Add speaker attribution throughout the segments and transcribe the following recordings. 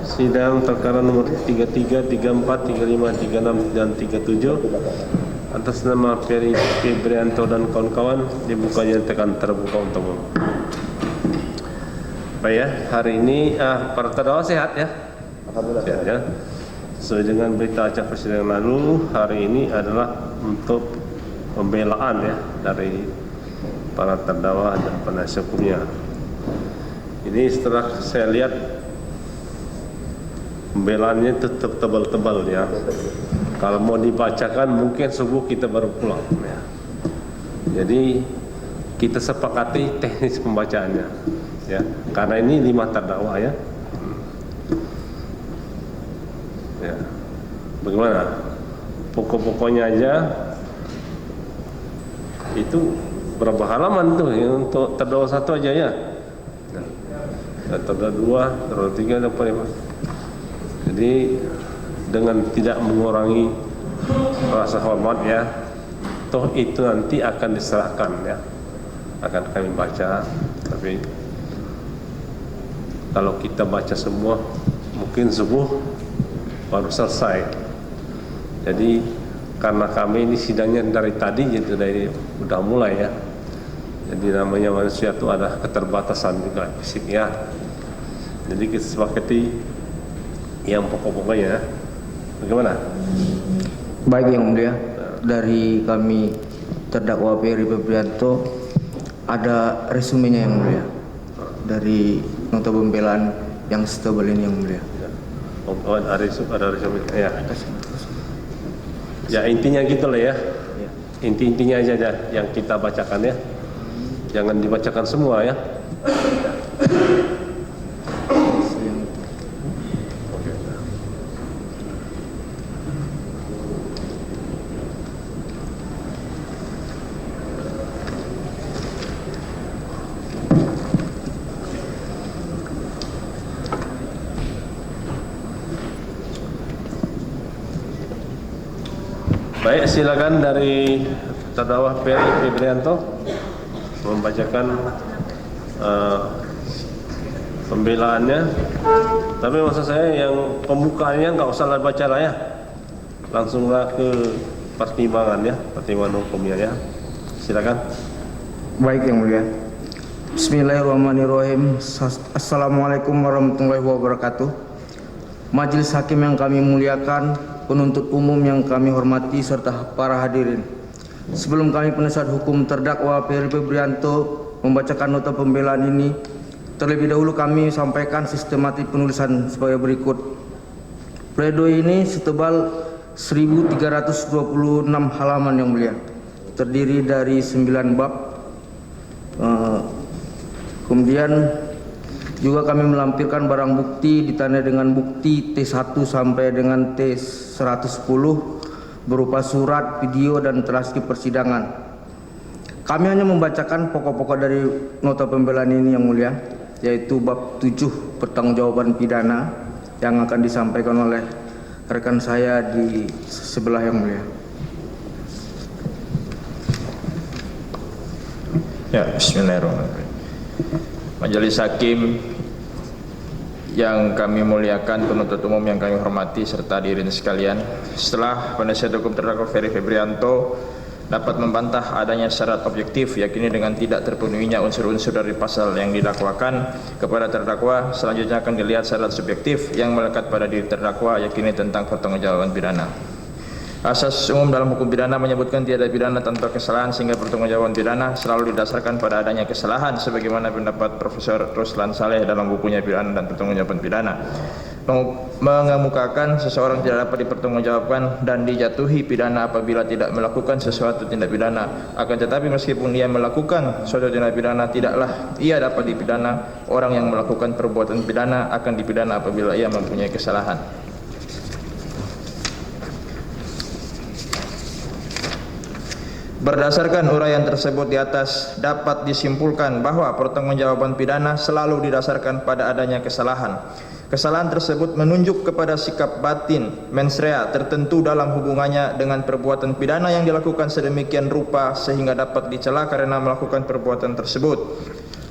Speaker 1: sidang perkara nomor 33, 34, 35, 36 dan 37 atas nama Ferry Febrianto dan kawan-kawan dibukanya tekan terbuka untuk umum. Baik ya, hari ini para terdakwa sehat ya? Alhamdulillah sehat ya. Sesuai dengan berita acara persidangan lalu, hari ini adalah untuk pembelaan ya dari para terdakwa dan penasihat hukumnya. Ini setelah saya lihat pembelaannya tetap tebal-tebal ya. Kalau mau dibacakan mungkin subuh kita baru pulang ya. Jadi kita sepakati teknis pembacaannya ya. Karena ini 5 terdakwa ya. Ya. Bagaimana? Pokok-pokoknya aja itu berapa halaman tuh ya, untuk terdakwa 1 aja ya. Nah, terdakwa 2, terdakwa 3 dan 4. Jadi dengan tidak mengurangi rasa hormat ya, toh itu nanti akan diserahkan ya, akan kami baca. Tapi kalau kita baca semua mungkin subuh baru selesai. Jadi karena kami ini sidangnya dari tadi, jadi dari udah mulai ya. Jadi namanya manusia itu ada keterbatasan juga fisiknya. Jadi kita sepakati yang pokok-pokoknya. Bagaimana?
Speaker 2: Baik yang mulia, dari kami terdakwa Ferry Febrianto ada resumenya yang mulia dari nota pembelaan yang setebal ini yang mulia.
Speaker 1: Oh, ada resume ya. Ya intinya gitu lah ya. Inti-intinya aja yang kita bacakan ya. Jangan dibacakan semua ya. Baik, silakan dari terdakwa Ferry Febrianto membacakan pembelaannya. Tapi maksud saya yang pembukaannya nggak usah baca lah ya, langsunglah ke pertimbangan ya, pertimbangan hukumnya ya. Silakan.
Speaker 2: Baik yang mulia. Bismillahirrahmanirrahim. Assalamualaikum warahmatullahi wabarakatuh. Majelis hakim yang kami muliakan, penuntut umum yang kami hormati serta para hadirin. Sebelum kami penasihat hukum terdakwa Ferry Febrianto membacakan nota pembelaan ini, terlebih dahulu kami sampaikan sistematik penulisan sebagai berikut. Pledoi ini setebal 1326 halaman yang mulia, terdiri dari 9 bab. Kemudian juga kami melampirkan barang bukti ditandai dengan bukti T1 sampai dengan T110 berupa surat, video, dan transkrip persidangan. Kami hanya membacakan pokok-pokok dari nota pembelaan ini yang mulia, yaitu bab 7 pertanggungjawaban pidana yang akan disampaikan oleh rekan saya di sebelah yang mulia.
Speaker 3: Ya, bismillahirrahmanirrahim. Majelis hakim yang kami muliakan, penuntut umum yang kami hormati serta hadirin sekalian, setelah penasihat hukum terdakwa Ferry Febrianto dapat membantah adanya syarat objektif yakini dengan tidak terpenuhinya unsur-unsur dari pasal yang didakwakan kepada terdakwa, selanjutnya akan dilihat syarat subjektif yang melekat pada diri terdakwa yakini tentang pertanggungjawaban pidana. Asas umum dalam hukum pidana menyebutkan tiada pidana tanpa kesalahan, sehingga pertanggungjawaban pidana selalu didasarkan pada adanya kesalahan sebagaimana pendapat Profesor Ruslan Saleh dalam bukunya Pidana dan Pertanggungjawaban Pidana, mengemukakan seseorang tidak dapat dipertanggungjawabkan dan dijatuhi pidana apabila tidak melakukan sesuatu tindak pidana. Akan tetapi meskipun ia melakukan suatu tindak pidana, tidaklah ia dapat dipidana. Orang yang melakukan perbuatan pidana akan dipidana apabila ia mempunyai kesalahan. Berdasarkan uraian tersebut di atas, dapat disimpulkan bahwa pertanggungjawaban pidana selalu didasarkan pada adanya kesalahan. Kesalahan tersebut menunjuk kepada sikap batin mens rea tertentu dalam hubungannya dengan perbuatan pidana yang dilakukan sedemikian rupa sehingga dapat dicela karena melakukan perbuatan tersebut.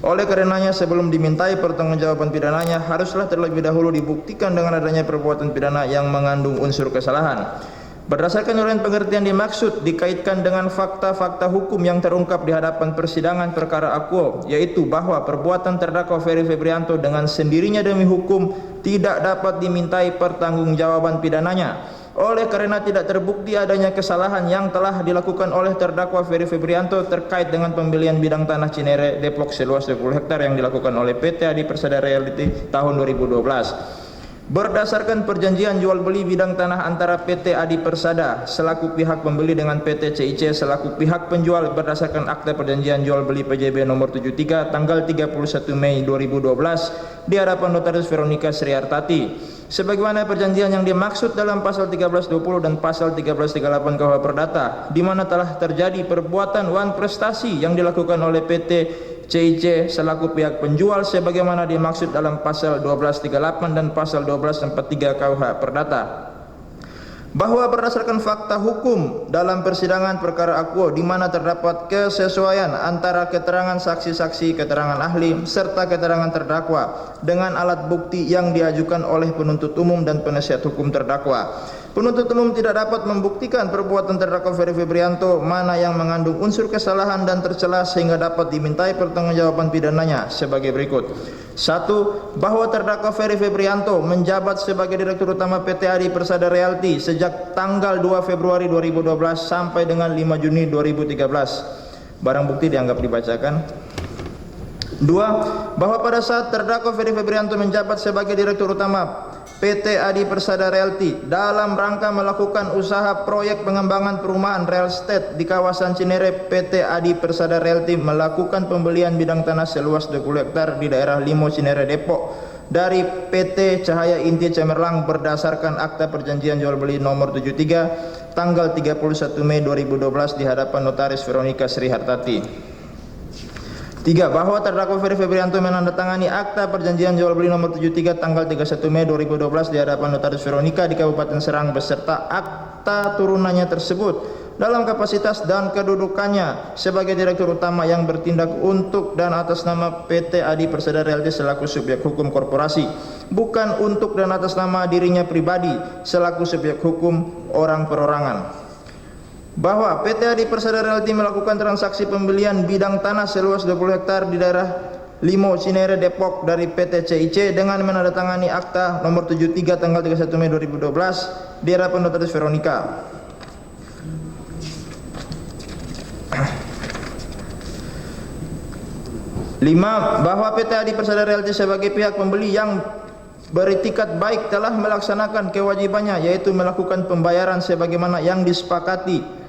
Speaker 3: Oleh karenanya sebelum dimintai pertanggungjawaban pidananya haruslah terlebih dahulu dibuktikan dengan adanya perbuatan pidana yang mengandung unsur kesalahan. Berdasarkan uraian pengertian dimaksud dikaitkan dengan fakta-fakta hukum yang terungkap di hadapan persidangan perkara akuo, yaitu bahwa perbuatan terdakwa Ferry Febrianto dengan sendirinya demi hukum tidak dapat dimintai pertanggungjawaban pidananya. Oleh karena tidak terbukti adanya kesalahan yang telah dilakukan oleh terdakwa Ferry Febrianto terkait dengan pembelian bidang tanah Cinere Depok seluas 20 hektar yang dilakukan oleh PT Adi Persada Realty tahun 2012. Berdasarkan perjanjian jual beli bidang tanah antara PT Adi Persada selaku pihak pembeli dengan PT CIC selaku pihak penjual berdasarkan akta perjanjian jual beli PJB nomor 73 tanggal 31 Mei 2012 di hadapan Notaris Veronica Srihartati. Sebagaimana perjanjian yang dimaksud dalam pasal 1320 dan pasal 1338 KUH Perdata, di mana telah terjadi perbuatan wan prestasi yang dilakukan oleh PT CIC selaku pihak penjual sebagaimana dimaksud dalam pasal 1238 dan pasal 1243 KUH Perdata. Bahwa berdasarkan fakta hukum dalam persidangan perkara akuo di mana terdapat kesesuaian antara keterangan saksi-saksi, keterangan ahli serta keterangan terdakwa dengan alat bukti yang diajukan oleh penuntut umum dan penasihat hukum terdakwa. Penuntut umum tidak dapat membuktikan perbuatan terdakwa Ferry Febrianto mana yang mengandung unsur kesalahan dan tercela sehingga dapat dimintai pertanggungjawaban pidananya sebagai berikut. 1. Bahwa terdakwa Ferry Febrianto menjabat sebagai Direktur Utama PT Adi Persada Realty sejak tanggal 2 Februari 2012 sampai dengan 5 Juni 2013. Barang bukti dianggap dibacakan. 2. Bahwa pada saat terdakwa Ferry Febrianto menjabat sebagai Direktur Utama PT Adi Persada Realty dalam rangka melakukan usaha proyek pengembangan perumahan real estate di kawasan Cinere, PT Adi Persada Realty melakukan pembelian bidang tanah seluas 20 hektar di daerah Limo Cinere Depok dari PT Cahaya Inti Cemerlang berdasarkan akta perjanjian jual beli nomor 73 tanggal 31 Mei 2012 di hadapan Notaris Veronica Srihartati. 3. Bahwa terdakwa Ferry Febrianto menandatangani akta perjanjian jual beli nomor 73 tanggal 31 Mei 2012 di hadapan Notaris Veronica di Kabupaten Serang beserta akta turunannya tersebut dalam kapasitas dan kedudukannya sebagai Direktur Utama yang bertindak untuk dan atas nama PT Adi Persada Realty selaku subjek hukum korporasi, bukan untuk dan atas nama dirinya pribadi selaku subjek hukum orang perorangan. Bahwa PT Adi Persada Realty melakukan transaksi pembelian bidang tanah seluas 20 hektar di daerah Limo Cinere Depok dari PT CIC dengan menandatangani akta nomor 73 tanggal 31 Mei 2012 di hadapan Notaris Veronica. 5. Bahwa PT Adi Persada Realty sebagai pihak pembeli yang beritikat baik telah melaksanakan kewajibannya yaitu melakukan pembayaran sebagaimana yang disepakati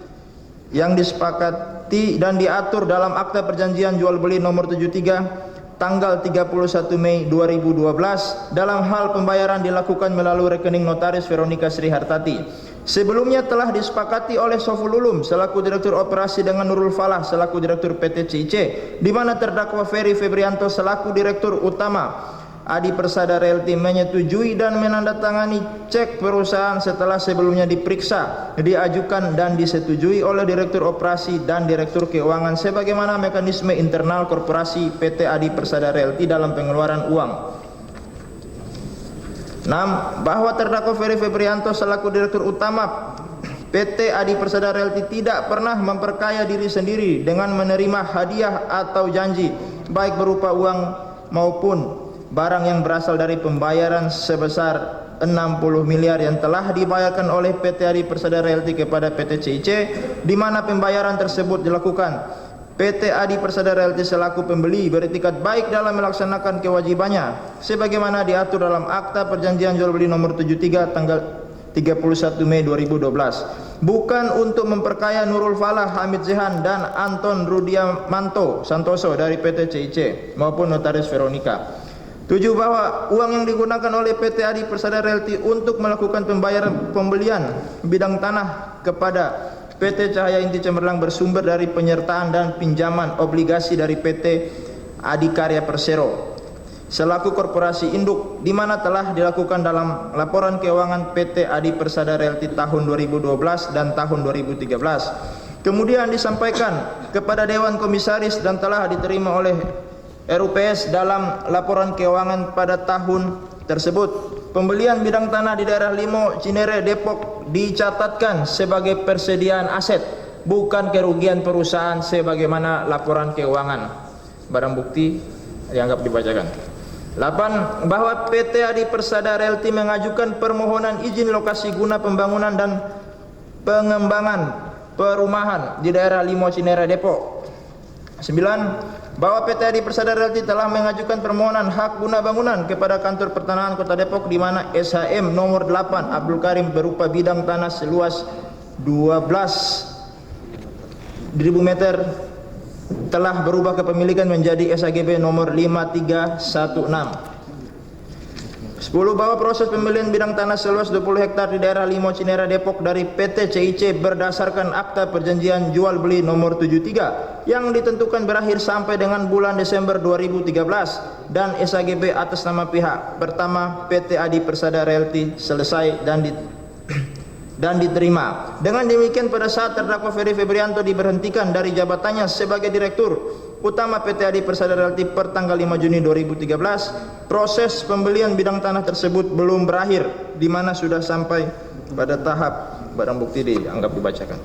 Speaker 3: dan diatur dalam akta perjanjian jual beli nomor 73 tanggal 31 Mei 2012 dalam hal pembayaran dilakukan melalui rekening Notaris Veronica Srihartati. Sebelumnya telah disepakati oleh Soful Ulum selaku Direktur Operasi dengan Nurul Falah selaku Direktur PT CIC di mana terdakwa Ferry Febrianto selaku Direktur Utama Adi Persada Realty menyetujui dan menandatangani cek perusahaan setelah sebelumnya diperiksa, diajukan dan disetujui oleh Direktur Operasi dan Direktur Keuangan sebagaimana mekanisme internal korporasi PT Adi Persada Realty dalam pengeluaran uang. 6. Bahwa terdakwa Ferry Febrianto selaku Direktur Utama PT Adi Persada Realty tidak pernah memperkaya diri sendiri dengan menerima hadiah atau janji baik berupa uang maupun barang yang berasal dari pembayaran sebesar 60 miliar yang telah dibayarkan oleh PT Adi Persada Realty kepada PT CIC di mana pembayaran tersebut dilakukan PT Adi Persada Realty selaku pembeli beretikat baik dalam melaksanakan kewajibannya sebagaimana diatur dalam akta perjanjian jual beli nomor 73 tanggal 31 Mei 2012, bukan untuk memperkaya Nurul Falah, Hamid Zehan dan Anton Rudiamanto Santoso dari PT CIC maupun Notaris Veronica. 7. Bahwa uang yang digunakan oleh PT Adi Persada Realty untuk melakukan pembayaran pembelian bidang tanah kepada PT Cahaya Inti Cemerlang bersumber dari penyertaan dan pinjaman obligasi dari PT Adikarya Persero selaku korporasi induk di mana telah dilakukan dalam laporan keuangan PT Adi Persada Realty tahun 2012 dan tahun 2013. Kemudian disampaikan kepada Dewan Komisaris dan telah diterima oleh RUPS dalam laporan keuangan pada tahun tersebut. Pembelian bidang tanah di daerah Limo, Cinere, Depok dicatatkan sebagai persediaan aset, bukan kerugian perusahaan sebagaimana laporan keuangan. Barang bukti dianggap dibacakan. 8. Bahwa PT Adi Persada Realty mengajukan permohonan izin lokasi guna pembangunan dan pengembangan perumahan di daerah Limo, Cinere, Depok. 9. Bahwa PT Adi Persada Realty telah mengajukan permohonan hak guna bangunan kepada Kantor Pertanahan Kota Depok di mana SHM nomor 8 Abdul Karim berupa bidang tanah seluas 12.000 meter telah berubah kepemilikan menjadi SHGB nomor 5316. 10. Bahwa proses pembelian bidang tanah seluas 20 hektar di daerah Limo, Cinere, Depok dari PT CIC berdasarkan akta perjanjian jual beli nomor 73 yang ditentukan berakhir sampai dengan bulan Desember 2013 dan SHGB atas nama pihak pertama PT Adi Persada Realty selesai dan diterima. Dengan demikian pada saat terdakwa Ferry Febrianto diberhentikan dari jabatannya sebagai Direktur Utama PT Adi Persada Realty per tanggal 5 Juni 2013, proses pembelian bidang tanah tersebut belum berakhir, di mana sudah sampai pada tahap barang bukti dianggap dibacakan.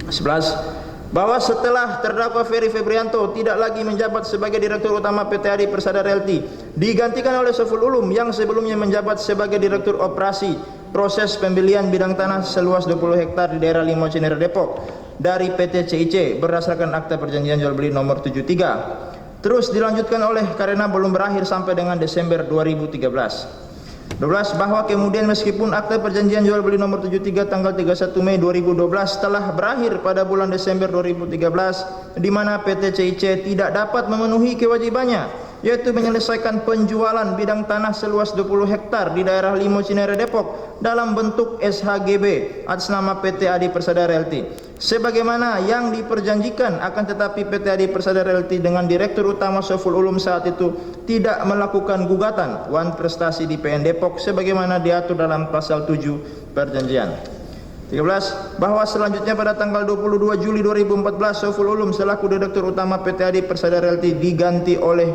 Speaker 3: 11. Bahwa setelah terdakwa Ferry Febrianto tidak lagi menjabat sebagai Direktur Utama PT Adi Persada Realty, digantikan oleh Saiful Ulum yang sebelumnya menjabat sebagai Direktur Operasi proses pembelian bidang tanah seluas 20 hektar di daerah Limo, Cinere, Depok dari PT CIC berdasarkan akta perjanjian jual beli nomor 73 terus dilanjutkan oleh karena belum berakhir sampai dengan Desember 2013. 12. Bahwa kemudian meskipun akta perjanjian jual beli nomor 73 tanggal 31 Mei 2012 telah berakhir pada bulan Desember 2013 di mana PT CIC tidak dapat memenuhi kewajibannya yaitu menyelesaikan penjualan bidang tanah seluas 20 hektar di daerah Limo, Cinere, Depok dalam bentuk SHGB atas nama PT Adi Persada Realty sebagaimana yang diperjanjikan, akan tetapi PT Adi Persada Realty dengan Direktur Utama Saiful Ulum saat itu tidak melakukan gugatan wan prestasi di PN Depok sebagaimana diatur dalam pasal 7 perjanjian. 13. Bahwa selanjutnya pada tanggal 22 Juli 2014 Saiful Ulum selaku Direktur Utama PT Adi Persada Realty diganti oleh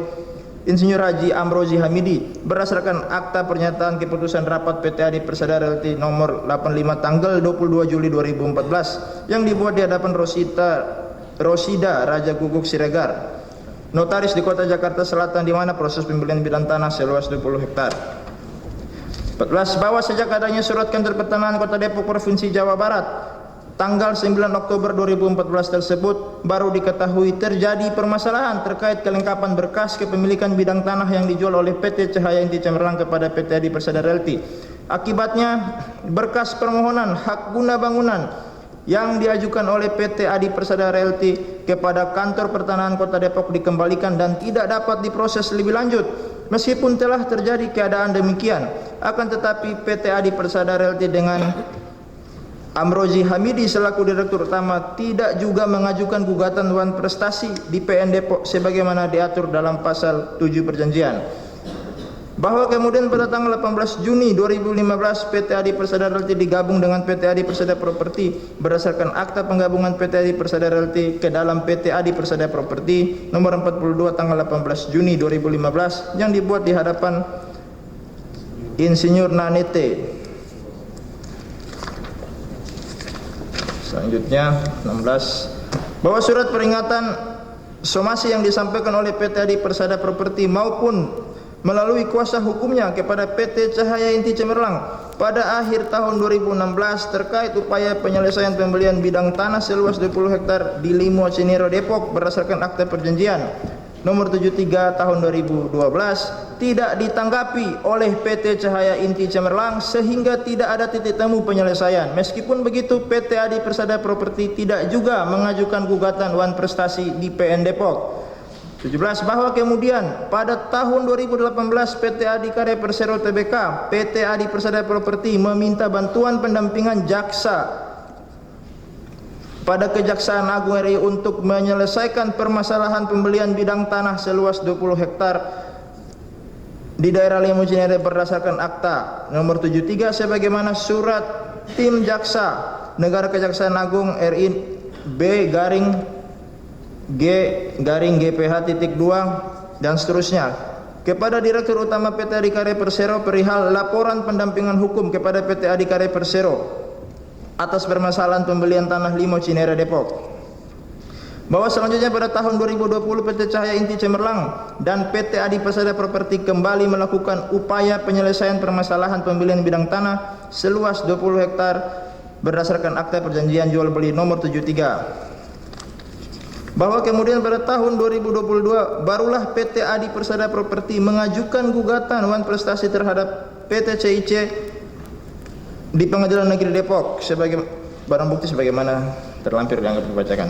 Speaker 3: Insinyur Haji Amrozi Hamidi berdasarkan akta pernyataan keputusan rapat PT Adi Persada Realty nomor 85 tanggal 22 Juli 2014 yang dibuat di hadapan Rosida Raja Guguk Siregar, notaris di Kota Jakarta Selatan, di mana proses pembelian bidang tanah seluas 20 hektar. 14. Bahwa sejak adanya surat Kantor Pertanahan Kota Depok Provinsi Jawa Barat tanggal 9 Oktober 2014 tersebut baru diketahui terjadi permasalahan terkait kelengkapan berkas kepemilikan bidang tanah yang dijual oleh PT Cahaya Inti Cemerlang kepada PT Adi Persada Realty. Akibatnya berkas permohonan hak guna bangunan yang diajukan oleh PT Adi Persada Realty kepada Kantor Pertanahan Kota Depok dikembalikan dan tidak dapat diproses lebih lanjut. Meskipun telah terjadi keadaan demikian, akan tetapi PT Adi Persada Realty dengan Amrozi Hamidi selaku Direktur Utama tidak juga mengajukan gugatan wan prestasi di PN Depok sebagaimana diatur dalam pasal 7 perjanjian. Bahwa kemudian pada tanggal 18 Juni 2015 PT Adi Persada Realty digabung dengan PT Adi Persada Property berdasarkan akta penggabungan PT Adi Persada Realty ke dalam PT Adi Persada Property nomor 42 tanggal 18 Juni 2015 yang dibuat di hadapan Insinyur Nanete. Selanjutnya 16. Bahwa surat peringatan somasi yang disampaikan oleh PT Adi Persada Property maupun melalui kuasa hukumnya kepada PT Cahaya Inti Cemerlang pada akhir tahun 2016 terkait upaya penyelesaian pembelian bidang tanah seluas 20 hektar di Limo, Cinere, Depok berdasarkan akta perjanjian nomor 73 tahun 2012 tidak ditanggapi oleh PT Cahaya Inti Cemerlang sehingga tidak ada titik temu penyelesaian. Meskipun begitu, PT Adi Persada Property tidak juga mengajukan gugatan wan prestasi di PN Depok. 17. Bahwa kemudian pada tahun 2018 PT Adi Karya Persero Tbk, PT Adi Persada Property meminta bantuan pendampingan jaksa pada Kejaksaan Agung RI untuk menyelesaikan permasalahan pembelian bidang tanah seluas 20 hektar di daerah Limo, Cinere berdasarkan akta nomor 73 sebagaimana surat tim jaksa negara Kejaksaan Agung RI B garing GPH.2 dan seterusnya. Kepada Direktur Utama PT Adikarya Persero perihal laporan pendampingan hukum kepada PT Adikarya Persero atas permasalahan pembelian tanah Limo Cinere Depok. Bahwa selanjutnya pada tahun 2020 PT Cahaya Inti Cemerlang dan PT Adi Persada Properti kembali melakukan upaya penyelesaian permasalahan pembelian bidang tanah seluas 20 hektar berdasarkan akta perjanjian jual beli nomor 73. Bahwa kemudian pada tahun 2022 barulah PT Adi Persada Properti mengajukan gugatan wan prestasi terhadap PT CIC di Pengadilan Negeri Depok sebagai barang bukti sebagaimana terlampir dianggap dibacakan.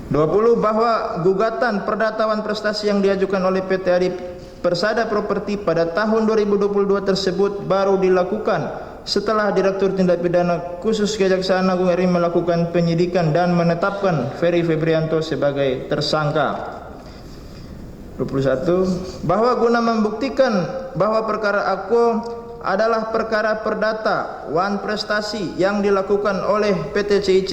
Speaker 3: 20. Bahwa gugatan perdata wan prestasi yang diajukan oleh PT Adi Persada Properti pada tahun 2022 tersebut baru dilakukan setelah Direktur Tindak Pidana Khusus Kejaksaan Agung RI melakukan penyidikan dan menetapkan Ferry Febrianto sebagai tersangka. 21. Bahwa guna membuktikan bahwa perkara Aquo adalah perkara perdata wan prestasi yang dilakukan oleh PT CIC,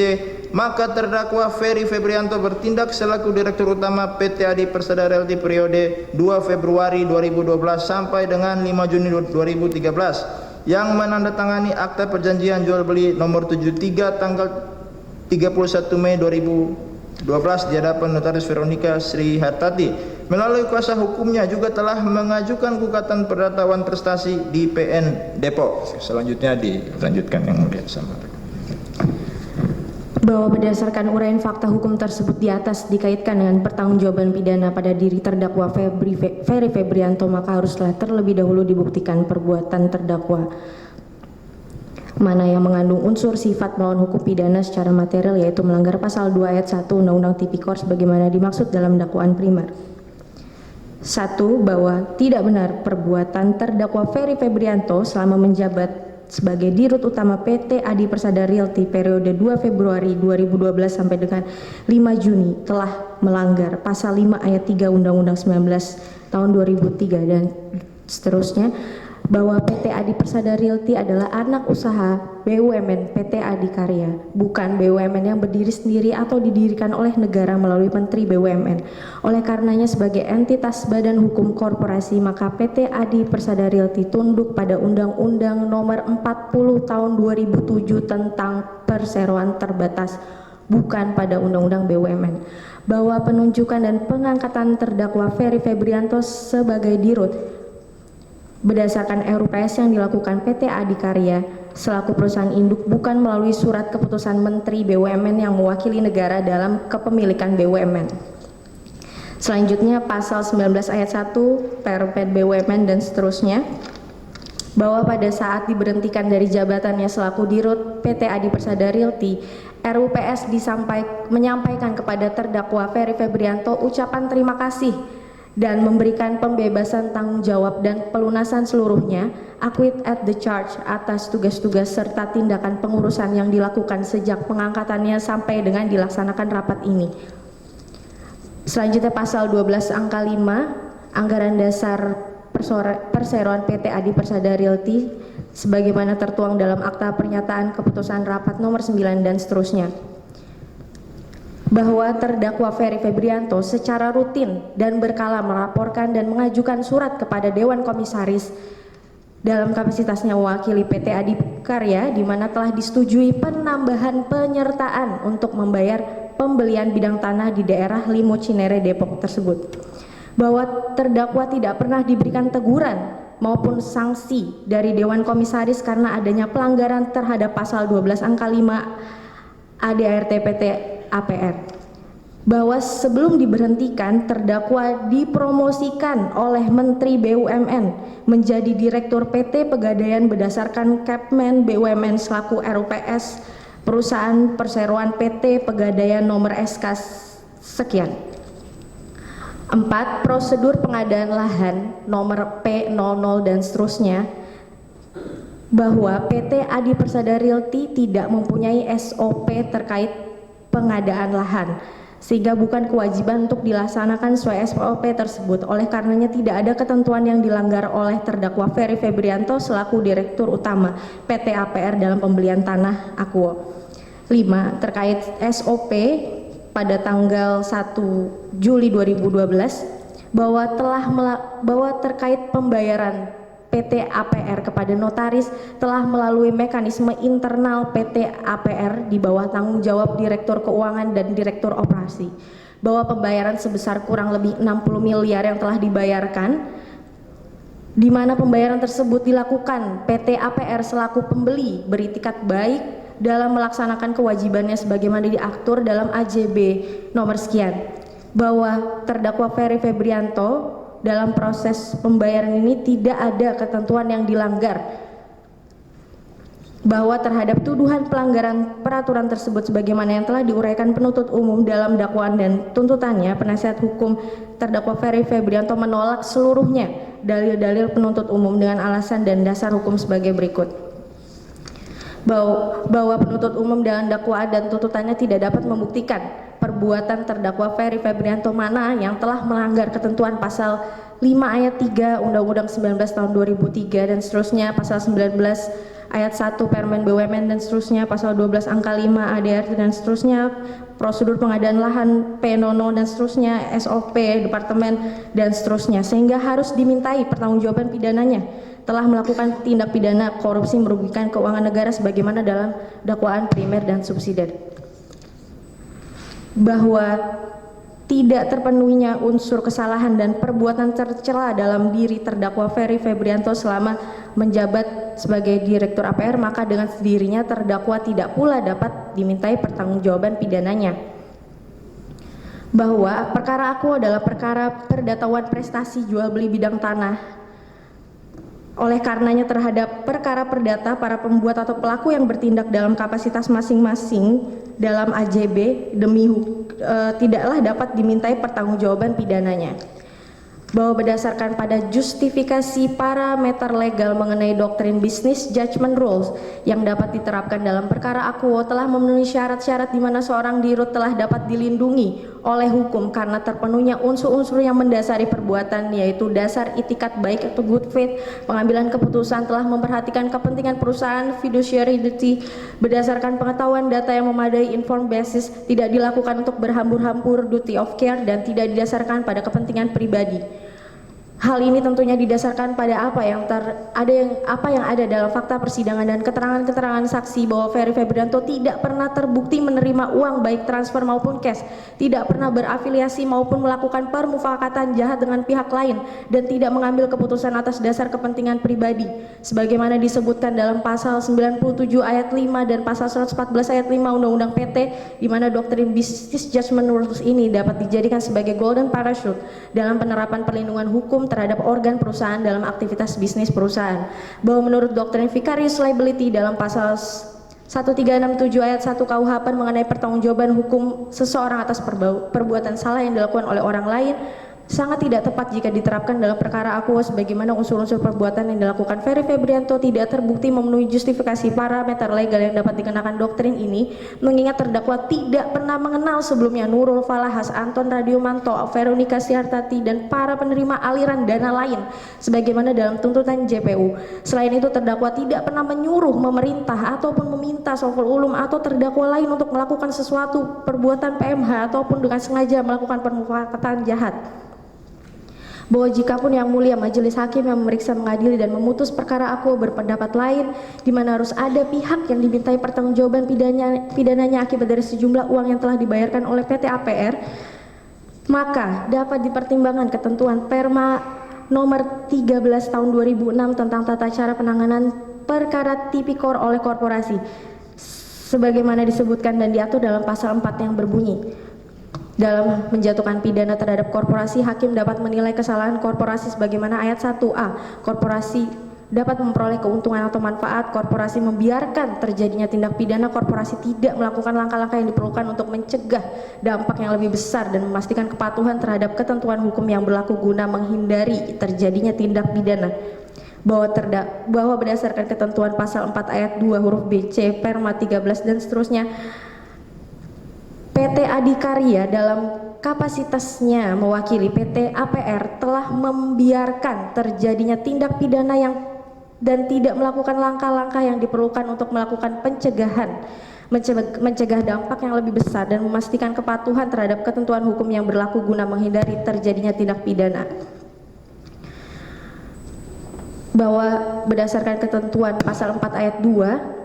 Speaker 3: maka terdakwa Ferry Febrianto bertindak selaku Direktur Utama PT Adi Persada Realty periode 2 Februari 2012 sampai dengan 5 Juni 2013 yang menandatangani akta perjanjian jual beli nomor 73 tanggal 31 Mei 2012 di hadapan Notaris Veronica Sri Hartati. Melalui kuasa hukumnya juga telah mengajukan gugatan perdata wan prestasi di PN Depok. Selanjutnya dilanjutkan yang mulia sama.
Speaker 4: Bahwa berdasarkan uraian fakta hukum tersebut di atas dikaitkan dengan pertanggungjawaban pidana pada diri terdakwa Ferry Febrianto, maka haruslah terlebih dahulu dibuktikan perbuatan terdakwa mana yang mengandung unsur sifat melawan hukum pidana secara material, yaitu melanggar pasal 2 ayat 1 Undang-Undang Tipikor sebagaimana dimaksud dalam dakwaan primer. 1. Bahwa tidak benar perbuatan terdakwa Ferry Febrianto selama menjabat sebagai Dirut Utama PT Adi Persada Realty periode 2 Februari 2012 sampai dengan 5 Juni telah melanggar pasal 5 ayat 3 Undang-Undang 19 tahun 2003 dan seterusnya. Bahwa PT Adi Persada Realty adalah anak usaha BUMN PT Adikarya, bukan BUMN yang berdiri sendiri atau didirikan oleh negara melalui Menteri BUMN. Oleh karenanya sebagai entitas badan hukum korporasi, maka PT Adi Persada Realty tunduk pada Undang-Undang Nomor 40 Tahun 2007 tentang perseroan terbatas, bukan pada Undang-Undang BUMN. Bahwa penunjukan dan pengangkatan terdakwa Ferry Febrianto sebagai dirut berdasarkan RUPS yang dilakukan PT Adikarya selaku perusahaan induk, bukan melalui surat keputusan Menteri BUMN yang mewakili negara dalam kepemilikan BUMN. Selanjutnya pasal 19 ayat 1 PRPD BUMN dan seterusnya. Bahwa pada saat diberhentikan dari jabatannya selaku dirut PT Adi Persada Realty, RUPS menyampaikan kepada terdakwa Ferry Febrianto ucapan terima kasih dan memberikan pembebasan tanggung jawab dan pelunasan seluruhnya acquit at the charge atas tugas-tugas serta tindakan pengurusan yang dilakukan sejak pengangkatannya sampai dengan dilaksanakan rapat ini. Selanjutnya pasal 12 angka 5 Anggaran Dasar Perseroan PT Adi Persada Realty sebagaimana tertuang dalam akta pernyataan keputusan rapat nomor 9 dan seterusnya. Bahwa terdakwa Ferry Febrianto secara rutin dan berkala melaporkan dan mengajukan surat kepada Dewan Komisaris dalam kapasitasnya mewakili PT Adikarya, di mana telah disetujui penambahan penyertaan untuk membayar pembelian bidang tanah di daerah Limo Cinere Depok tersebut. Bahwa terdakwa tidak pernah diberikan teguran maupun sanksi dari Dewan Komisaris karena adanya pelanggaran terhadap pasal 12 angka 5 ADART PT APR. Bahwa sebelum diberhentikan terdakwa dipromosikan oleh Menteri BUMN menjadi Direktur PT Pegadaian berdasarkan Kepmen BUMN selaku RUPS Perusahaan Perseroan PT Pegadaian nomor SK sekian. 4. Prosedur pengadaan lahan nomor P00 dan seterusnya. Bahwa PT Adi Persada Realty tidak mempunyai SOP terkait pengadaan lahan, sehingga bukan kewajiban untuk dilaksanakan sesuai SOP tersebut. Oleh karenanya tidak ada ketentuan yang dilanggar oleh terdakwa Ferry Febrianto selaku Direktur Utama PT APR dalam pembelian tanah Aquo. 5. Terkait SOP pada tanggal 1 Juli 2012 bahwa terkait pembayaran PT APR kepada notaris telah melalui mekanisme internal PT APR di bawah tanggung jawab Direktur Keuangan dan Direktur Operasi, bahwa pembayaran sebesar kurang lebih 60 miliar yang telah dibayarkan, di mana pembayaran tersebut dilakukan PT APR selaku pembeli beritikat baik dalam melaksanakan kewajibannya sebagaimana diatur dalam AJB nomor sekian, bahwa terdakwa Ferry Febrianto dalam proses pembayaran ini tidak ada ketentuan yang dilanggar, bahwa terhadap tuduhan pelanggaran peraturan tersebut sebagaimana yang telah diuraikan penuntut umum dalam dakwaan dan tuntutannya, penasihat hukum terdakwa Ferry Febrianto menolak seluruhnya dalil-dalil penuntut umum dengan alasan dan dasar hukum sebagai berikut. Bahwa penuntut umum dalam dakwaan dan tuntutannya tidak dapat membuktikan perbuatan terdakwa Ferry Febrianto mana yang telah melanggar ketentuan pasal 5 ayat 3 Undang-Undang 19 tahun 2003 dan seterusnya, pasal 19 ayat 1 Permen BUMN dan seterusnya, pasal 12 angka 5 ADRT dan seterusnya, prosedur pengadaan lahan PNONO dan seterusnya, SOP departemen dan seterusnya, sehingga harus dimintai pertanggungjawaban pidananya telah melakukan tindak pidana korupsi merugikan keuangan negara sebagaimana dalam dakwaan primer dan subsidiar. Bahwa tidak terpenuhinya unsur kesalahan dan perbuatan tercela dalam diri terdakwa Ferry Febrianto selama menjabat sebagai Direktur APR, maka dengan sendirinya terdakwa tidak pula dapat dimintai pertanggungjawaban pidananya. Bahwa perkara aku adalah perkara perdatawan prestasi jual beli bidang tanah. Oleh karenanya terhadap perkara perdata para pembuat atau pelaku yang bertindak dalam kapasitas masing-masing dalam AJB tidaklah dapat dimintai pertanggungjawaban pidananya. Bahwa berdasarkan pada justifikasi parameter legal mengenai doktrin bisnis judgment rules yang dapat diterapkan dalam perkara akuo telah memenuhi syarat-syarat di mana seorang dirut telah dapat dilindungi oleh hukum karena terpenuhnya unsur-unsur yang mendasari perbuatan, yaitu dasar itikat baik atau good faith, pengambilan keputusan telah memperhatikan kepentingan perusahaan, fiduciary duty berdasarkan pengetahuan data yang memadai, informed basis, tidak dilakukan untuk berhambur-hambur, duty of care, dan tidak didasarkan pada kepentingan pribadi. Hal ini tentunya didasarkan pada apa yang ada dalam fakta persidangan dan keterangan-keterangan saksi bahwa Ferry Febrianto tidak pernah terbukti menerima uang baik transfer maupun cash, tidak pernah berafiliasi maupun melakukan permufakatan jahat dengan pihak lain, dan tidak mengambil keputusan atas dasar kepentingan pribadi sebagaimana disebutkan dalam pasal 97 ayat 5 dan pasal 114 ayat 5 Undang-Undang PT, di mana doktrin business judgment rules ini dapat dijadikan sebagai golden parachute dalam penerapan perlindungan hukum terhadap organ perusahaan dalam aktivitas bisnis perusahaan. Bahwa menurut doktrin vicarious liability dalam pasal 1367 ayat 1 KUHP mengenai pertanggungjawaban hukum seseorang atas perbuatan salah yang dilakukan oleh orang lain sangat tidak tepat jika diterapkan dalam perkara akuo sebagaimana unsur-unsur perbuatan yang dilakukan Ferry Febrianto tidak terbukti memenuhi justifikasi parameter legal yang dapat dikenakan doktrin ini, mengingat terdakwa tidak pernah mengenal sebelumnya Nurul Falahas, Anton Radiomanto, Veronica Siartati, dan para penerima aliran dana lain sebagaimana dalam tuntutan JPU. Selain itu terdakwa tidak pernah menyuruh, memerintah, ataupun meminta Saiful Ulum atau terdakwa lain untuk melakukan sesuatu perbuatan PMH ataupun dengan sengaja melakukan permufakatan jahat. Bahwa jikapun yang mulia majelis hakim yang memeriksa, mengadili, dan memutus perkara akuo berpendapat lain, di mana harus ada pihak yang dimintai pertanggungjawaban pidananya akibat dari sejumlah uang yang telah dibayarkan oleh PT APR, maka dapat dipertimbangkan ketentuan Perma nomor 13 tahun 2006 tentang tata cara penanganan perkara tipikor oleh korporasi sebagaimana disebutkan dan diatur dalam pasal 4 yang berbunyi, dalam menjatuhkan pidana terhadap korporasi, hakim dapat menilai kesalahan korporasi sebagaimana ayat 1A. Korporasi dapat memperoleh keuntungan atau manfaat, korporasi membiarkan terjadinya tindak pidana, korporasi tidak melakukan langkah-langkah yang diperlukan untuk mencegah dampak yang lebih besar dan memastikan kepatuhan terhadap ketentuan hukum yang berlaku guna menghindari terjadinya tindak pidana. Bahwa berdasarkan ketentuan pasal 4 ayat 2 huruf B, C, Perma 13 dan seterusnya, PT Adikarya dalam kapasitasnya mewakili PT APR telah membiarkan terjadinya tindak pidana dan tidak melakukan langkah-langkah yang diperlukan untuk melakukan pencegahan, mencegah dampak yang lebih besar dan memastikan kepatuhan terhadap ketentuan hukum yang berlaku guna menghindari terjadinya tindak pidana. Bahwa berdasarkan ketentuan pasal 4 ayat 2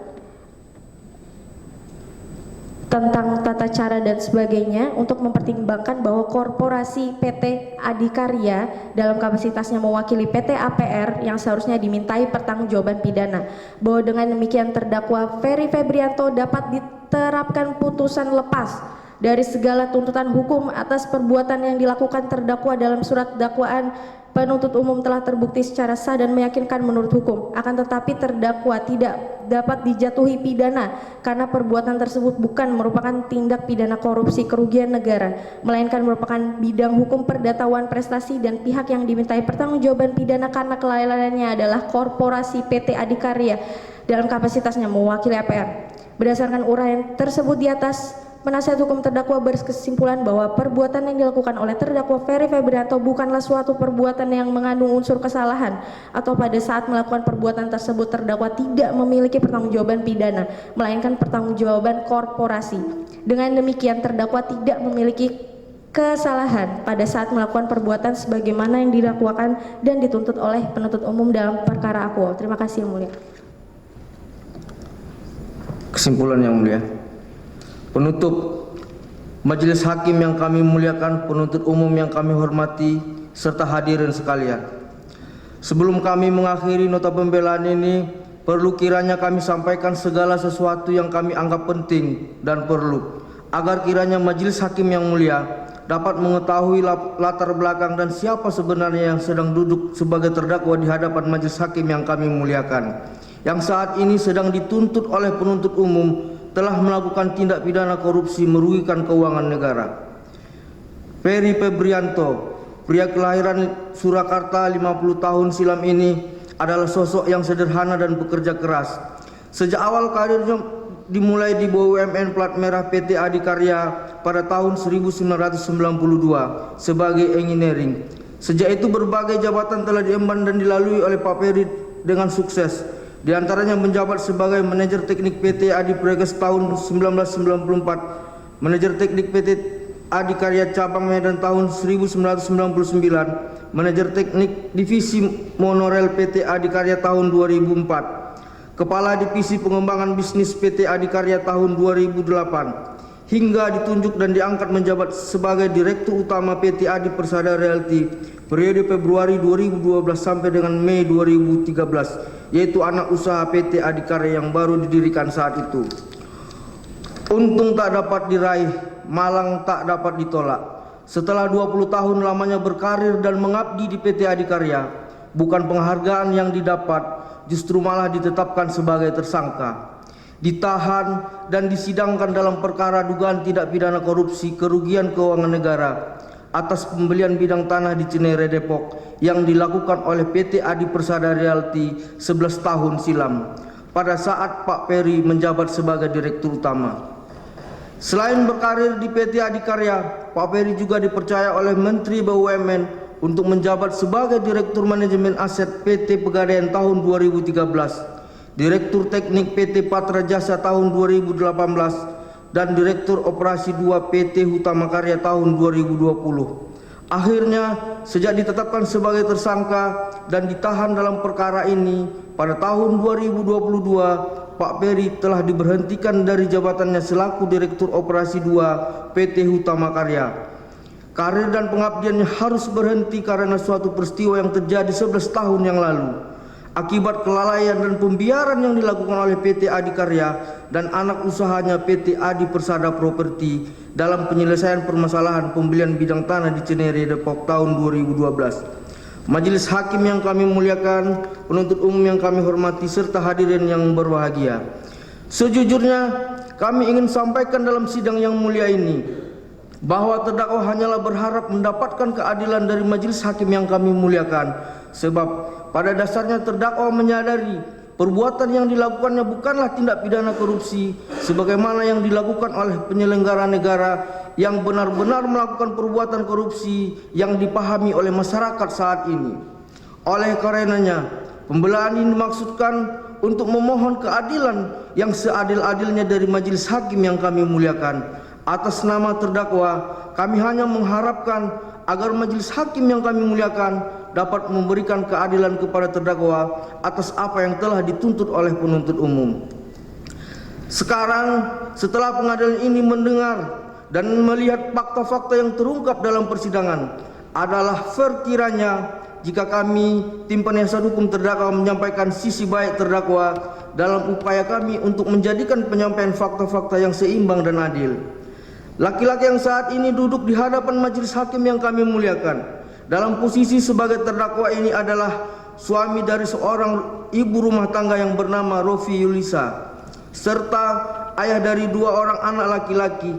Speaker 4: tentang tata cara dan sebagainya, untuk mempertimbangkan bahwa korporasi PT Adikarya dalam kapasitasnya mewakili PT APR yang seharusnya dimintai pertanggungjawaban pidana, bahwa dengan demikian terdakwa Ferry Febrianto dapat diterapkan putusan lepas dari segala tuntutan hukum atas perbuatan yang dilakukan terdakwa dalam surat dakwaan penuntut umum telah terbukti secara sah dan meyakinkan menurut hukum. Akan tetapi terdakwa tidak dapat dijatuhi pidana karena perbuatan tersebut bukan merupakan tindak pidana korupsi kerugian negara, melainkan merupakan bidang hukum perdatawanan prestasi, dan pihak yang dimintai pertanggungjawaban pidana karena kelalaiannya adalah korporasi PT Adikarya dalam kapasitasnya mewakili APR. Berdasarkan uraian tersebut di atas, penasihat hukum terdakwa berkesimpulan bahwa perbuatan yang dilakukan oleh terdakwa Ferry Febrianto bukanlah suatu perbuatan yang mengandung unsur kesalahan, atau pada saat melakukan perbuatan tersebut terdakwa tidak memiliki pertanggungjawaban pidana, melainkan pertanggungjawaban korporasi. Dengan demikian terdakwa tidak memiliki kesalahan pada saat melakukan perbuatan sebagaimana yang didakwakan dan dituntut oleh penuntut umum dalam perkara akuo. Terima kasih Yang Mulia.
Speaker 2: Kesimpulan Yang Mulia. Penutup, majelis hakim yang kami muliakan, penuntut umum yang kami hormati, serta hadirin sekalian. Sebelum kami mengakhiri nota pembelaan ini, perlu kiranya kami sampaikan segala sesuatu yang kami anggap penting dan perlu, agar kiranya majelis hakim yang mulia dapat mengetahui latar belakang dan siapa sebenarnya yang sedang duduk sebagai terdakwa di hadapan majelis hakim yang kami muliakan, yang saat ini sedang dituntut oleh penuntut umum telah melakukan tindak pidana korupsi merugikan keuangan negara. Ferry Febrianto, pria kelahiran Surakarta 50 tahun silam ini, adalah sosok yang sederhana dan bekerja keras. Sejak awal karirnya dimulai di BUMN plat merah PT Adikarya pada tahun 1992 sebagai engineering. Sejak itu berbagai jabatan telah diemban dan dilalui oleh Pak Ferry dengan sukses. Di antaranya menjabat sebagai manajer teknik PT Adi Pregas tahun 1994, manajer teknik PT Adikarya Cabang Medan tahun 1999, manajer teknik divisi monorail PT Adikarya tahun 2004, kepala divisi pengembangan bisnis PT Adikarya tahun 2008, hingga ditunjuk dan diangkat menjabat sebagai Direktur Utama PT Adi Persada Realty periode Februari 2012 sampai dengan Mei 2013, yaitu anak usaha PT Adikarya yang baru didirikan saat itu. Untung tak dapat diraih, malang tak dapat ditolak. Setelah 20 tahun lamanya berkarir dan mengabdi di PT Adikarya, bukan penghargaan yang didapat, justru malah ditetapkan sebagai tersangka, ditahan dan disidangkan dalam perkara dugaan tindak pidana korupsi kerugian keuangan negara atas pembelian bidang tanah di Cinere, Depok yang dilakukan oleh PT Adi Persada Realty 11 tahun silam pada saat Pak Ferry menjabat sebagai Direktur Utama. Selain berkarir di PT Adikarya, Pak Ferry juga dipercaya oleh Menteri BUMN untuk menjabat sebagai Direktur Manajemen Aset PT Pegadaian tahun 2013, Direktur Teknik PT Patra Jasa tahun 2018, dan Direktur Operasi 2 PT Hutama Karya tahun 2020. Akhirnya, sejak ditetapkan sebagai tersangka dan ditahan dalam perkara ini, pada tahun 2022, Pak Ferry telah diberhentikan dari jabatannya selaku Direktur Operasi 2 PT Hutama Karya. Karir dan pengabdiannya harus berhenti karena suatu peristiwa yang terjadi 11 tahun yang lalu. Akibat kelalaian dan pembiaran yang dilakukan oleh PT Adikarya dan anak usahanya PT Adi Persada Properti dalam penyelesaian permasalahan pembelian bidang tanah di Cinere, Depok tahun 2012. Majelis hakim yang kami muliakan, penuntut umum yang kami hormati, serta hadirin yang berbahagia. Sejujurnya, kami ingin sampaikan dalam sidang yang mulia ini bahwa terdakwa hanyalah berharap mendapatkan keadilan dari majelis hakim yang kami muliakan, sebab pada dasarnya terdakwa menyadari perbuatan yang dilakukannya bukanlah tindak pidana korupsi sebagaimana yang dilakukan oleh penyelenggara negara yang benar-benar melakukan perbuatan korupsi yang dipahami oleh masyarakat saat ini. Oleh karenanya, pembelaan ini dimaksudkan untuk memohon keadilan yang seadil-adilnya dari majelis hakim yang kami muliakan. Atas nama terdakwa, kami hanya mengharapkan agar majelis hakim yang kami muliakan dapat memberikan keadilan kepada terdakwa atas apa yang telah dituntut oleh penuntut umum. Sekarang, setelah pengadilan ini mendengar dan melihat fakta-fakta yang terungkap dalam persidangan, adalah fair kiranya jika kami, tim penasihat hukum terdakwa, menyampaikan sisi baik terdakwa dalam upaya kami untuk menjadikan penyampaian fakta-fakta yang seimbang dan adil. Laki-laki yang saat ini duduk di hadapan majelis hakim yang kami muliakan dalam posisi sebagai terdakwa ini adalah suami dari seorang ibu rumah tangga yang bernama Rofi Yulisa, serta ayah dari 2 orang anak laki-laki.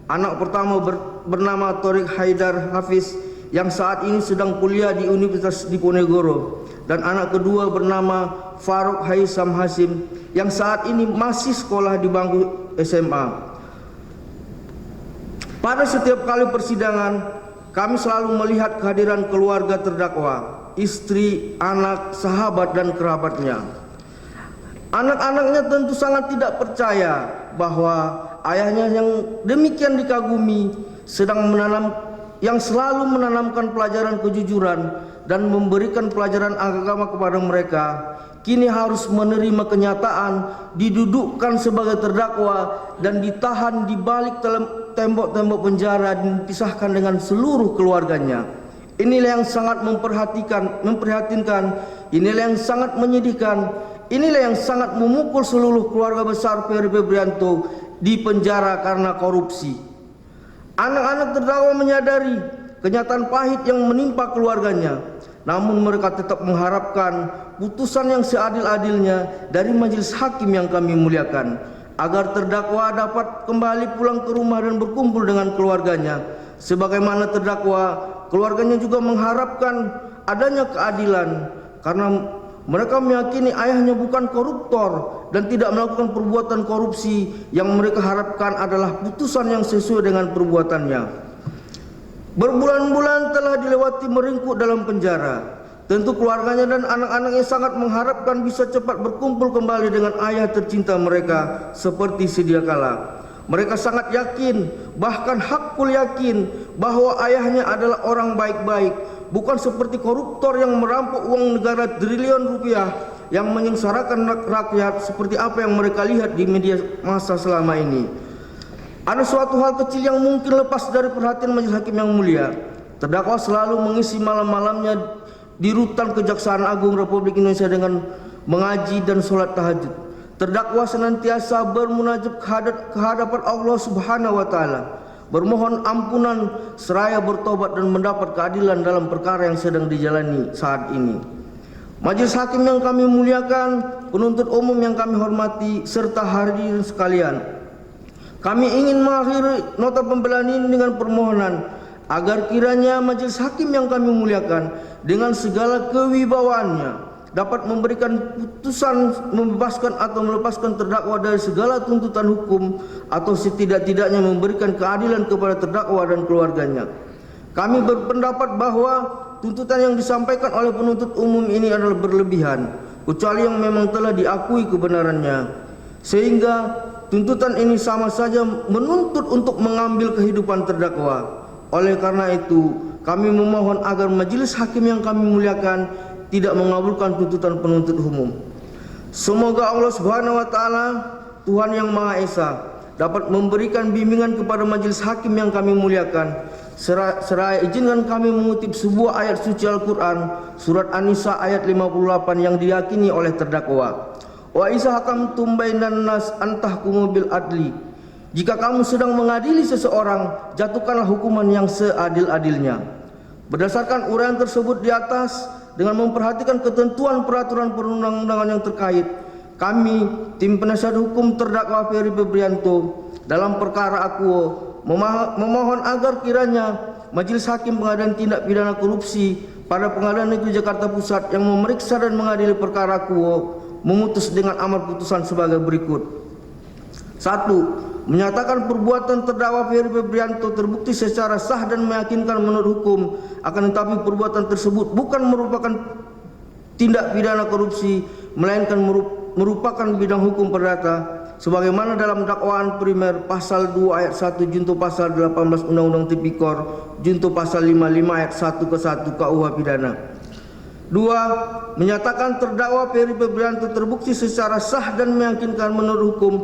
Speaker 2: Anak pertama bernama Torik Haidar Hafiz yang saat ini sedang kuliah di Universitas Diponegoro, dan anak kedua bernama Faruk Haisam Hasim yang saat ini masih sekolah di bangku SMA. Pada setiap kali persidangan, kami selalu melihat kehadiran keluarga terdakwa, istri, anak, sahabat, dan kerabatnya. Anak-anaknya tentu sangat tidak percaya bahwa ayahnya yang demikian dikagumi yang selalu menanamkan pelajaran kejujuran dan memberikan pelajaran agama kepada mereka, kini harus menerima kenyataan didudukkan sebagai terdakwa dan ditahan di balik tembok-tembok penjara dan dipisahkan dengan seluruh keluarganya. Inilah yang sangat memprihatinkan, inilah yang sangat menyedihkan, inilah yang sangat memukul seluruh keluarga besar Ferry Febrianto di penjara karena korupsi. Anak-anak terdakwa menyadari kenyataan pahit yang menimpa keluarganya, namun mereka tetap mengharapkan putusan yang seadil-adilnya dari majelis hakim yang kami muliakan, agar terdakwa dapat kembali pulang ke rumah dan berkumpul dengan keluarganya. Sebagaimana terdakwa, keluarganya juga mengharapkan adanya keadilan, karena mereka meyakini ayahnya bukan koruptor dan tidak melakukan perbuatan korupsi. Yang mereka harapkan adalah putusan yang sesuai dengan perbuatannya. Berbulan-bulan telah dilewati meringkuk dalam penjara. Tentu keluarganya dan anak-anaknya sangat mengharapkan bisa cepat berkumpul kembali dengan ayah tercinta mereka seperti sedia kala. Mereka sangat yakin, bahkan hakul yakin, bahwa ayahnya adalah orang baik-baik, bukan seperti koruptor yang merampok uang negara triliun rupiah yang menyengsarakan rakyat seperti apa yang mereka lihat di media massa selama ini. Ada suatu hal kecil yang mungkin lepas dari perhatian majelis hakim yang mulia. Terdakwa selalu mengisi malam-malamnya di rutan Kejaksaan Agung Republik Indonesia dengan mengaji dan sholat tahajud. Terdakwa senantiasa bermunajat kehadapan Allah Subhanahu wa taala, bermohon ampunan seraya bertobat dan mendapat keadilan dalam perkara yang sedang dijalani saat ini. Majelis hakim yang kami muliakan, penuntut umum yang kami hormati, serta hadirin sekalian, kami ingin mengakhiri nota pembelaan ini dengan permohonan agar kiranya majelis hakim yang kami muliakan dengan segala kewibawaannya dapat memberikan putusan membebaskan atau melepaskan terdakwa dari segala tuntutan hukum, atau setidak-tidaknya memberikan keadilan kepada terdakwa dan keluarganya. Kami berpendapat bahwa tuntutan yang disampaikan oleh penuntut umum ini adalah berlebihan, kecuali yang memang telah diakui kebenarannya, sehingga tuntutan ini sama saja menuntut untuk mengambil kehidupan terdakwa. Oleh karena itu, kami memohon agar majelis hakim yang kami muliakan tidak mengabulkan tuntutan penuntut umum. Semoga Allah Subhanahu wa taala, Tuhan yang Maha Esa, dapat memberikan bimbingan kepada majelis hakim yang kami muliakan. Seraya izinkan kami mengutip sebuah ayat suci Al-Qur'an, surat An-Nisa ayat 58 yang diyakini oleh terdakwa. Wa iza hakamtum bainan nas antahkumu bil adli. Jika kamu sedang mengadili seseorang, jatuhkanlah hukuman yang seadil-adilnya. Berdasarkan uraian tersebut di atas, dengan memperhatikan ketentuan peraturan perundang-undangan yang terkait, kami, tim penasihat hukum terdakwa Ferry Febrianto dalam perkara akuo, memohon agar kiranya Majelis Hakim Pengadilan Tindak Pidana Korupsi pada Pengadilan Negeri Jakarta Pusat yang memeriksa dan mengadili perkara akuo memutus dengan amar putusan sebagai berikut. 1. Menyatakan perbuatan terdakwa Ferry Febrianto terbukti secara sah dan meyakinkan menurut hukum, akan tetapi perbuatan tersebut bukan merupakan tindak pidana korupsi, melainkan merupakan bidang hukum perdata sebagaimana dalam dakwaan primer pasal 2 ayat 1 junto pasal 18 Undang-Undang Tipikor junto pasal 55 ayat 1 ke 1 KUH pidana. 2. Menyatakan terdakwa Ferry Febrianto terbukti secara sah dan meyakinkan menurut hukum,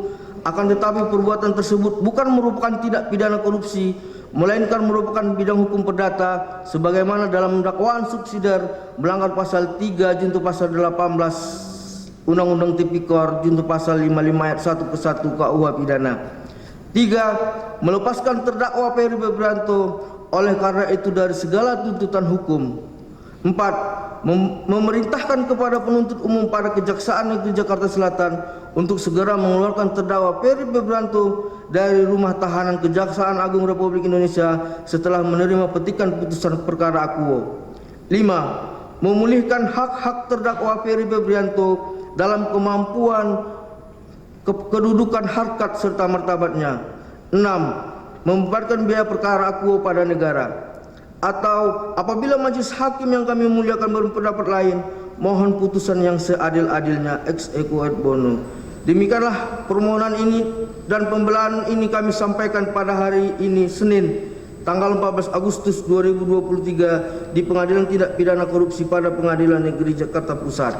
Speaker 2: akan tetapi perbuatan tersebut bukan merupakan tindak pidana korupsi, melainkan merupakan bidang hukum perdata sebagaimana dalam dakwaan subsidiar melanggar pasal 3 junto pasal 18 Undang-Undang Tipikor junto pasal 55 ayat 1 ke 1 KUH pidana. 3. Melepaskan terdakwa Ferry Febrianto oleh karena itu dari segala tuntutan hukum. 4. Memerintahkan kepada penuntut umum pada Kejaksaan Negeri Jakarta Selatan untuk segera mengeluarkan terdakwa Ferry Febrianto dari rumah tahanan Kejaksaan Agung Republik Indonesia setelah menerima petikan putusan perkara akuo. 5. Memulihkan hak-hak terdakwa Ferry Febrianto dalam kemampuan kedudukan harkat serta martabatnya. 6. Membebankan biaya perkara akuo pada negara. Atau apabila majelis hakim yang kami muliakan berpendapat lain, mohon putusan yang seadil-adilnya ex aequo et bono. Demikianlah permohonan ini dan pembelaan ini kami sampaikan pada hari ini Senin tanggal 14 Agustus 2023 di Pengadilan Tindak Pidana Korupsi pada Pengadilan Negeri Jakarta Pusat.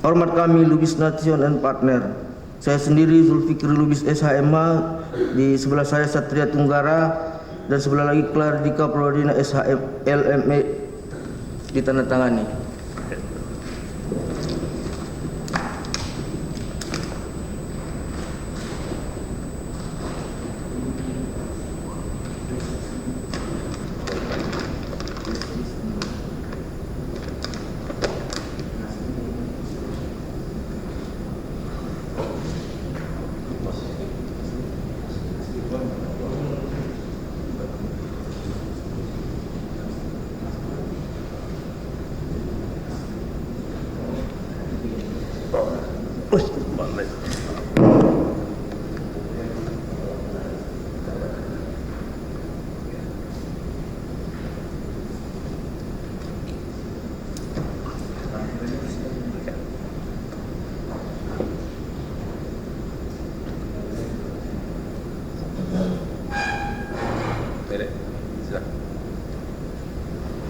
Speaker 2: Hormat kami Lubis Nation and Partner. Saya sendiri Zulfikri Lubis SHMA, di sebelah saya Satria Tunggara, dan sebelah lagi Klar Dika Prodina SHM LME ditandatangani.